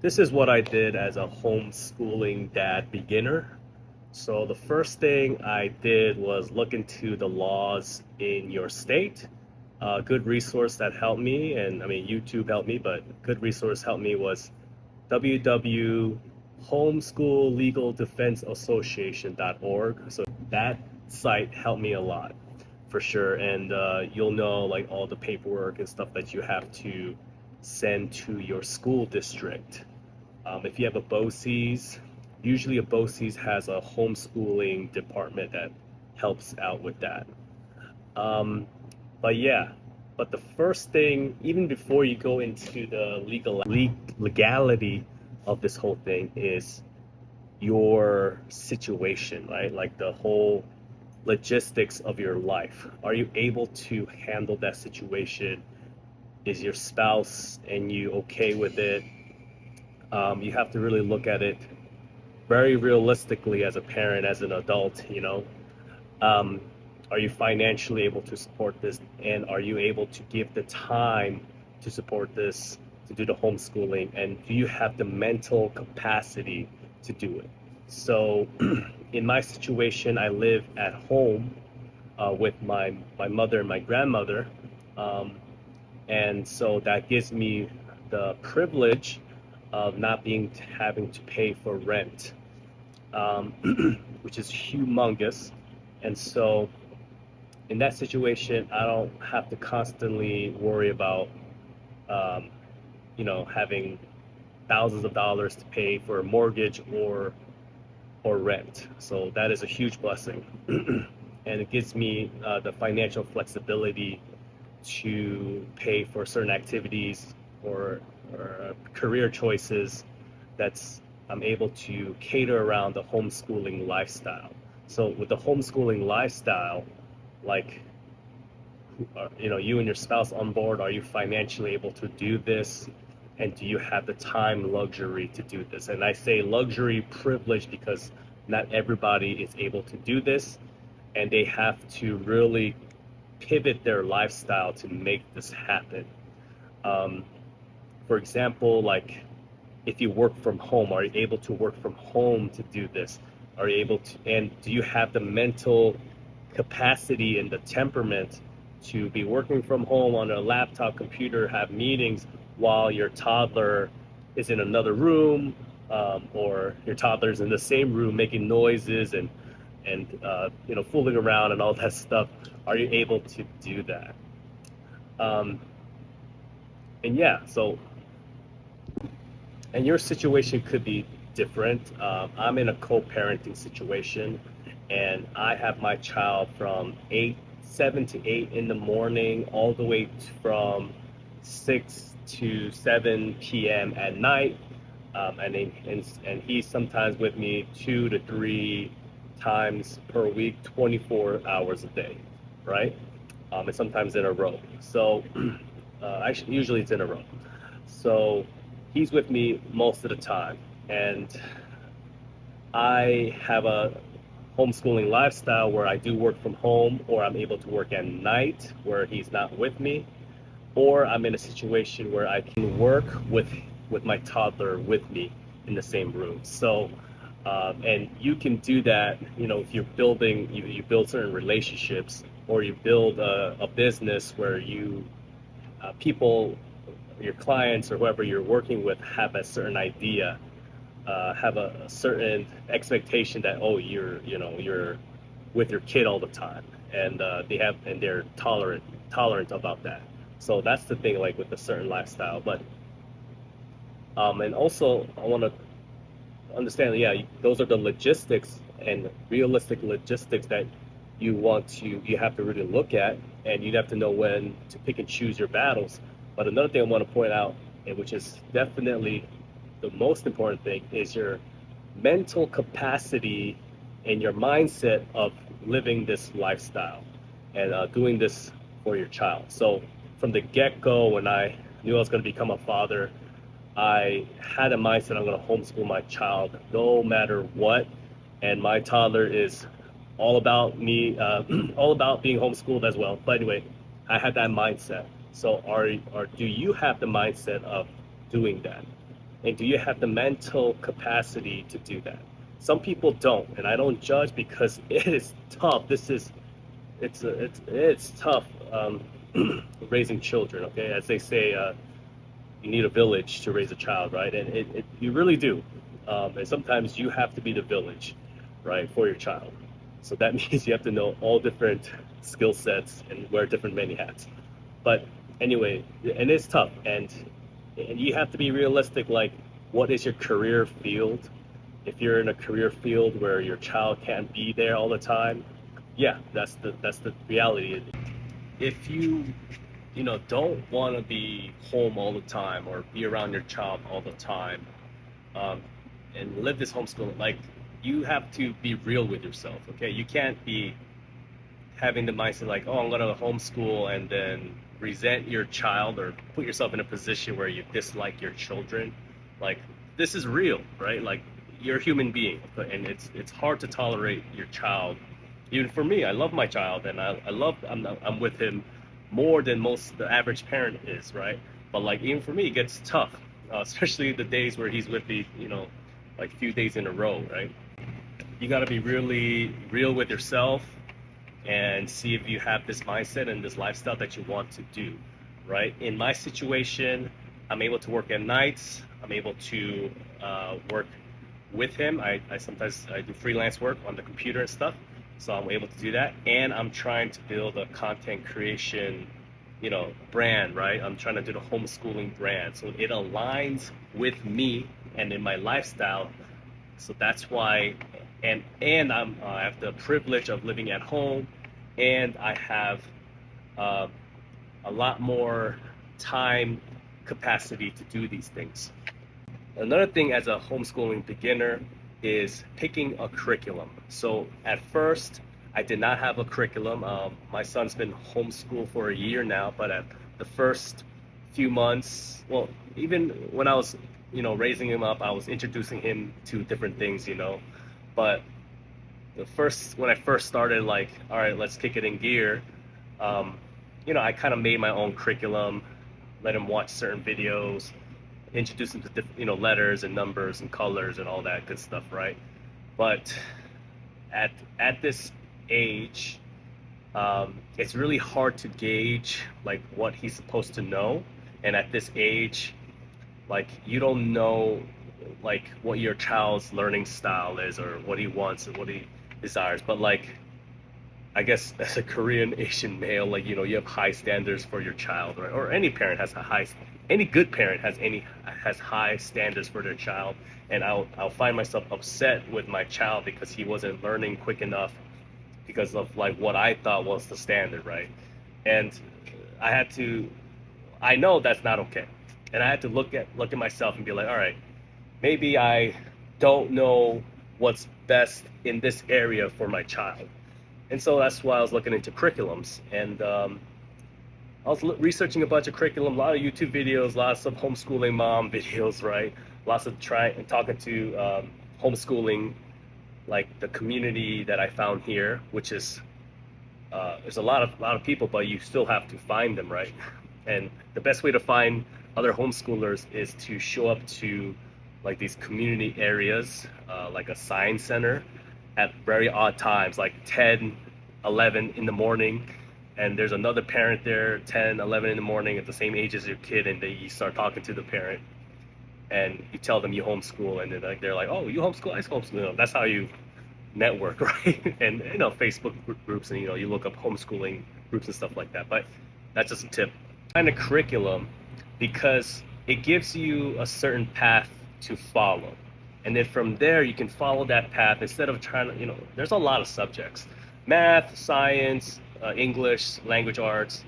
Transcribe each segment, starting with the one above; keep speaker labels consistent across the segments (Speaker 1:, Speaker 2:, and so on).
Speaker 1: This is what I did as a homeschooling dad beginner. So the first thing I did was look into the laws in your state. A good resource that helped me, and I mean YouTube helped me, but good resource helped me was www.homeschoollegaldefenseassociation.org. So that site helped me a lot for sure, and you'll know like all the paperwork and stuff that you have to send to your school district. If you have a BOCES, usually a BOCES has a homeschooling department that helps out with that. Um, but yeah, but the first thing, even before you go into the legality of this whole thing, is your situation, right? Like the whole logistics of your life. Are you able to handle that situation? Is your spouse and you okay with it? You have to really look at it very realistically as a parent, as an adult. Um, are you financially able to support this? And are you able to give the time to support this, to do the homeschooling? And do you have the mental capacity to do it? So in my situation, I live at home with my mother and my grandmother. Um, and so that gives me the privilege of not being having to pay for rent, um, which is humongous. And so in that situation, I don't have to constantly worry about, um, having thousands of dollars to pay for a mortgage or rent. So that is a huge blessing, and it gives me the financial flexibility to pay for certain activities or career choices that's I'm able to cater around the homeschooling lifestyle. So with the homeschooling lifestyle, like, you and your spouse on board, are you financially able to do this? And do you have the time luxury to do this? And I say luxury privilege because not everybody is able to do this, and they have to really pivot their lifestyle to make this happen. Um, for example, like if you work from home, are you able to work from home to do this? Are you able to, and do you have the mental capacity and the temperament to be working from home on a laptop computer, have meetings while your toddler is in another room, or your toddler's in the same room making noises and fooling around and all that stuff? Are you able to do that? Um, and yeah, so and your situation could be different. I'm in a co-parenting situation, and I have my child from 7 to 8 in the morning, all the way from 6 to 7 p.m. at night, and he's sometimes with me 2 to 3 times per week, 24 hours a day, right? And sometimes in a row. So actually, usually it's in a row. So he's with me most of the time, and I have a homeschooling lifestyle where I do work from home, or I'm able to work at night where he's not with me, or I'm in a situation where I can work with my toddler with me in the same room. So and you can do that, if you're building, you build certain relationships, or you build a business where people, your clients or whoever you're working with, have a certain idea, have a certain expectation that, oh, you're with your kid all the time, and they're tolerant about that. So that's the thing, like with a certain lifestyle. But and also I want to understand, yeah, those are the logistics and realistic logistics that you have to really look at, and you'd have to know when to pick and choose your battles. But another thing I want to point out, and which is definitely the most important thing, is your mental capacity and your mindset of living this lifestyle and doing this for your child. So from the get-go, when I knew I was going to become a father, I had a mindset, I'm going to homeschool my child no matter what. And my toddler is all about me, all about being homeschooled as well. But anyway, I had that mindset. So do you have the mindset of doing that? And do you have the mental capacity to do that? Some people don't, and I don't judge because it is tough. It's tough raising children. Okay, as they say, you need a village to raise a child, right? And you really do. And sometimes you have to be the village, right, for your child. So that means you have to know all different skill sets and wear different many hats. But anyway, and it's tough, and you have to be realistic. Like, what is your career field? If you're in a career field where your child can't be there all the time, yeah, that's the reality. If you don't want to be home all the time or be around your child all the time, um, and live this homeschooling, like, you have to be real with yourself. Okay, you can't be having the mindset like, oh, I'm gonna homeschool and then resent your child or put yourself in a position where you dislike your children. Like, this is real, right? Like, you're a human being, and it's hard to tolerate your child. Even for me, I love my child, and I'm with him more than most the average parent is, right? But like, even for me, it gets tough, especially the days where he's with me, like few days in a row, right? You got to be really real with yourself and see if you have this mindset and this lifestyle that you want to do, right? In my situation, I'm able to work at nights. I'm able to work with him. I sometimes I do freelance work on the computer and stuff, so I'm able to do that. And I'm trying to build a content creation, brand, right? I'm trying to do the homeschooling brand, so it aligns with me and in my lifestyle. So that's why, I have the privilege of living at home, and I have uh, a lot more time capacity to do these things. Another thing as a homeschooling beginner is picking a curriculum. So at first, I did not have a curriculum. My son's been homeschooled for a year now, but at the first few months, well, even when I was, raising him up, I was introducing him to different things, But when I first started, like, all right, let's kick it in gear. Um, I kind of made my own curriculum, let him watch certain videos, introduce him to letters and numbers and colors and all that good stuff, right? But at this age, it's really hard to gauge like what he's supposed to know, and at this age, like, you don't know like what your child's learning style is or what he wants and what he desires. But like, I guess as a Korean Asian male, like, you have high standards for your child, right? Or any parent has any good parent has high standards for their child. And I'll find myself upset with my child because he wasn't learning quick enough because of like what I thought was the standard, right? And I know that's not okay. And I had to look at myself and be like, all right, maybe I don't know what's best in this area for my child. And so that's why I was looking into curriculums. And I was researching a bunch of curriculum, a lot of YouTube videos, lots of homeschooling mom videos, right? Lots of trying and talking to homeschooling, like the community that I found here, which is there's a lot of people, but you still have to find them, right? And the best way to find other homeschoolers is to show up to like these community areas, like a science center, at very odd times, like 10, 11 in the morning, and there's another parent there 10, 11 in the morning at the same age as your kid, and you start talking to the parent, and you tell them you homeschool, and they're like, oh, you homeschool, I homeschool. That's how you network, right? And Facebook groups, and you look up homeschooling groups and stuff like that. But that's just a tip. Find a curriculum because it gives you a certain path to follow. And then from there, you can follow that path instead of trying to, there's a lot of subjects: math, science, English, language arts,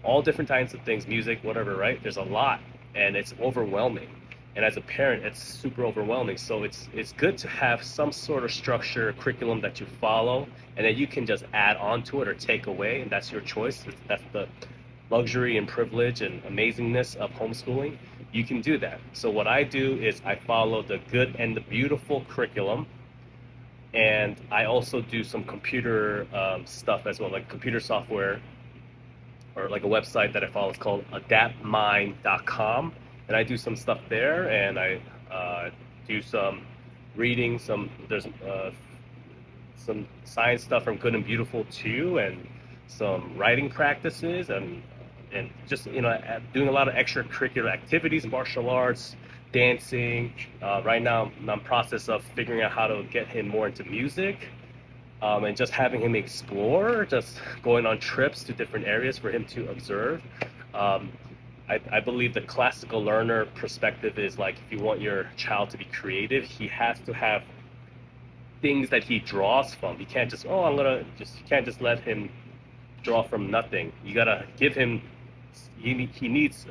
Speaker 1: all different kinds of things, music, whatever, right? There's a lot, and it's overwhelming. And as a parent, it's super overwhelming. So it's good to have some sort of structure, curriculum that you follow, and then you can just add on to it or take away, and that's your choice. That's the luxury and privilege and amazingness of homeschooling. You can do that. So what I do is I follow the good and the beautiful curriculum, and I also do some computer stuff as well, like computer software, or like a website that I follow. It's called adaptmind.com, and I do some stuff there, and I do some reading. There's some science stuff from Good and Beautiful too, and some writing practices, and just doing a lot of extracurricular activities, martial arts, dancing. Right now, I'm in the process of figuring out how to get him more into music, and just having him explore, just going on trips to different areas for him to observe. Um, I believe the classical learner perspective is like if you want your child to be creative, he has to have things that he draws from. You can't just, oh, you can't just let him draw from nothing. You gotta give him, he needs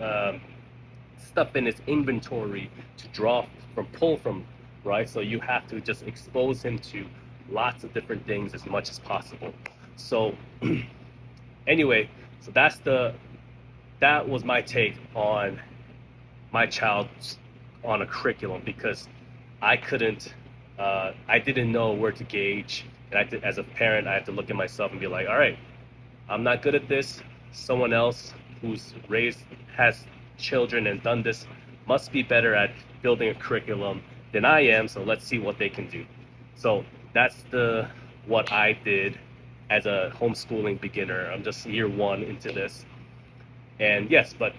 Speaker 1: stuff in his inventory to draw from, pull from, right? So you have to just expose him to lots of different things as much as possible. So anyway, so that was my take on my child on a curriculum, because I couldn't, I didn't know where to gauge, and as a parent, I had to look at myself and be like, all right, I'm not good at this. Someone else who's has children and done this must be better at building a curriculum than I am. So let's see what they can do. So that's what I did as a homeschooling beginner. I'm just year one into this, and yes, but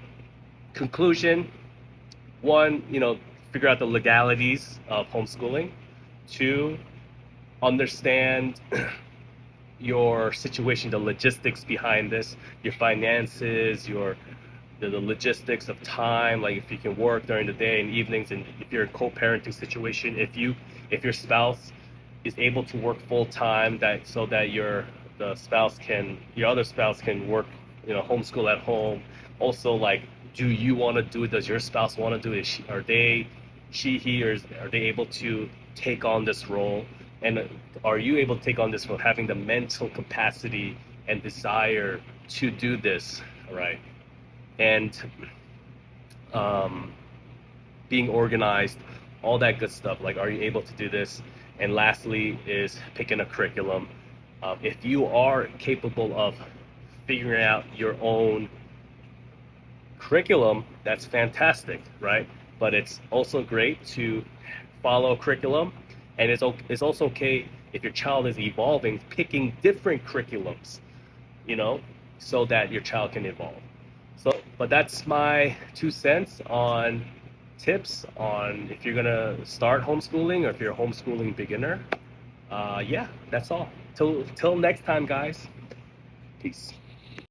Speaker 1: conclusion: one, figure out the legalities of homeschooling. Two, understand your situation, the logistics behind this, your finances, the logistics of time, like if you can work during the day and evenings, and if you're in a co-parenting situation, if your spouse is able to work full time, so that your other spouse can work, homeschool at home. Also, like, do you want to do it? Does your spouse want to do it? Are they able to take on this role? And are you able to take on this role, having the mental capacity and desire to do this, right? And being organized, all that good stuff. Like, are you able to do this? And lastly is picking a curriculum. If you are capable of figuring out your own curriculum, that's fantastic, right? But it's also great to follow curriculum, and it's also okay if your child is evolving, picking different curriculums, so that your child can evolve. So, but that's my 2 cents on tips on if you're gonna start homeschooling or if you're a homeschooling beginner. Yeah, that's all. Till next time, guys. Peace.